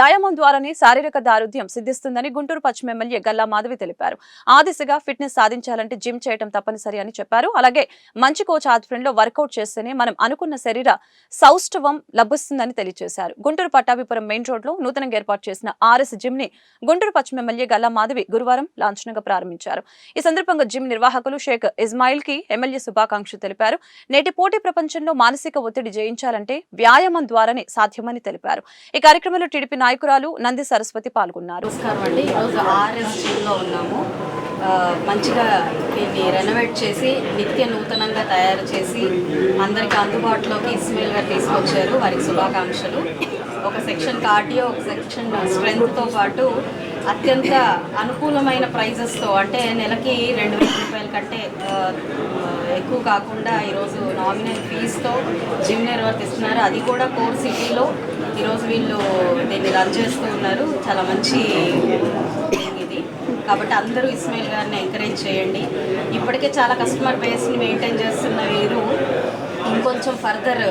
వ్యాయామం ద్వారానే శారీరక దారుఢ్యం సిద్ధిస్తుందని గుంటూరు పశ్చిమ ఎమ్మెల్యే గల్లా మాధవి తెలిపారు. ఆ దిశగా ఫిట్నెస్ సాధించాలంటే జిమ్ చేయడం తప్పనిసరి అని చెప్పారు. అలాగే మంచి కోచ్ ఆధ్వర్యంలో వర్కౌట్ చేస్తేనే మనం అనుకున్న శరీర సౌష్ఠవం లభిస్తుందని తెలియజేశారు. గుంటూరు పట్టాభిపురం మెయిన్ రోడ్ లో నూతనంగా ఏర్పాటు చేసిన ఆర్ఎస్ జిమ్ ని గుంటూరు పశ్చిమ ఎమ్మెల్యే గల్లా మాధవి గురువారం లాంఛనంగా ప్రారంభించారు. ఈ సందర్భంగా జిమ్ నిర్వాహకులు షేక్ ఇస్మాయిల్ కి ఎమ్మెల్యే శుభాకాంక్షలు తెలిపారు. నేటి పోటీ ప్రపంచంలో మానసిక ఒత్తిడి జయించాలంటే వ్యాయామం ద్వారానే సాధ్యమని తెలిపారు. ఈ కార్యక్రమంలో టీడీపీ నాయకురాలు నంది సరస్వతి పాల్గొన్నారు. నమస్కారం అండి. ఈరోజు ఆర్ఎస్ జిమ్లో ఉన్నాము. మంచిగా దీన్ని రెనోవేట్ చేసి నిత్య నూతనంగా తయారు చేసి అందరికీ అందుబాటులోకి ఇస్మాయిల్ గారు తీసుకొచ్చారు. వారికి శుభాకాంక్షలు. ఒక సెక్షన్ కార్డియో, ఒక సెక్షన్ స్ట్రెంగ్త్తో పాటు అత్యంత అనుకూలమైన ప్రైజెస్తో, అంటే నెలకి 2,000 రూపాయల కంటే ఎక్కువ కాకుండా ఈరోజు నామినల్ ఫీజుతో జిమ్ నిర్వర్తిస్తున్నారు. అది కూడా కోర్ సిటీలో ఈరోజు వీళ్ళు దీన్ని రన్ చేస్తూ ఉన్నారు. చాలా మంచి ఇది కాబట్టి అందరూ ఇస్మాయిల్ గారిని ఎంకరేజ్ చేయండి. ఇప్పటికే చాలా కస్టమర్ బేస్ని మెయింటైన్ చేస్తున్న వీరు ఇంకొంచెం ఫర్దర్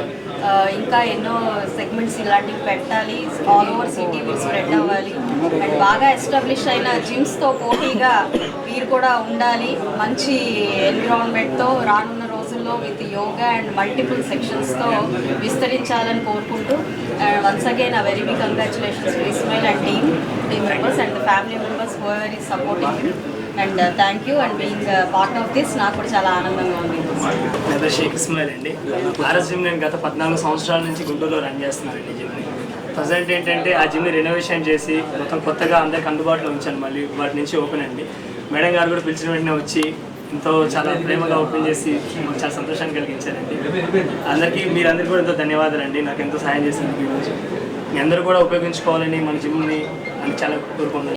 ఇంకా ఎన్నో సెగ్మెంట్స్ ఇలాంటివి పెట్టాలి. ఆల్ ఓవర్ సిటీ వీరు స్ప్రెడ్ అవ్వాలి అండ్ బాగా ఎస్టాబ్లిష్ అయిన జిమ్స్తో పోటీగా వీరు కూడా ఉండాలి. మంచి ఎన్విరాన్మెంట్తో రానున్న రోజుల్లో విత్ యోగా అండ్ మల్టిపుల్ సెక్షన్స్తో విస్తరించాలని కోరుకుంటూ once again very big congratulations to Ismail and team members and family members whoever is supporting him and thank you and being part of this. నాకు కూడా చాలా ఆనందంగా ఉంది. నా పేరు షేక్ ఇస్మాయిల్ అండి. ఆర్ఎస్ జిమ్ నేను గత 14 సంవత్సరాల నుంచి గుంటూరులో రన్ చేస్తున్నానండి జిమ్ని. ప్రజెంట్ ఏంటంటే ఆ జిమ్ని రెనోవేషన్ చేసి మొత్తం కొత్తగా అందరికి అందుబాటులో ఉంచాను. మళ్ళీ వాటి నుంచి ఓపెన్ అండి. మేడం గారు కూడా పిలిచిన వెంటనే వచ్చి ఎంతో చాలా ప్రేమగా ఓపెన్ చేసి చాలా సంతోషాన్ని కలిగించారండి. అందరికీ మీరందరికీ కూడా ఎంతో ధన్యవాదాలండి. నాకు ఎంతో సహాయం చేసినందుకు ఈరోజు మీ అందరూ కూడా ఉపయోగించుకోవాలని మన జిమ్ని అని చాలా కోరుకుంటున్నాను.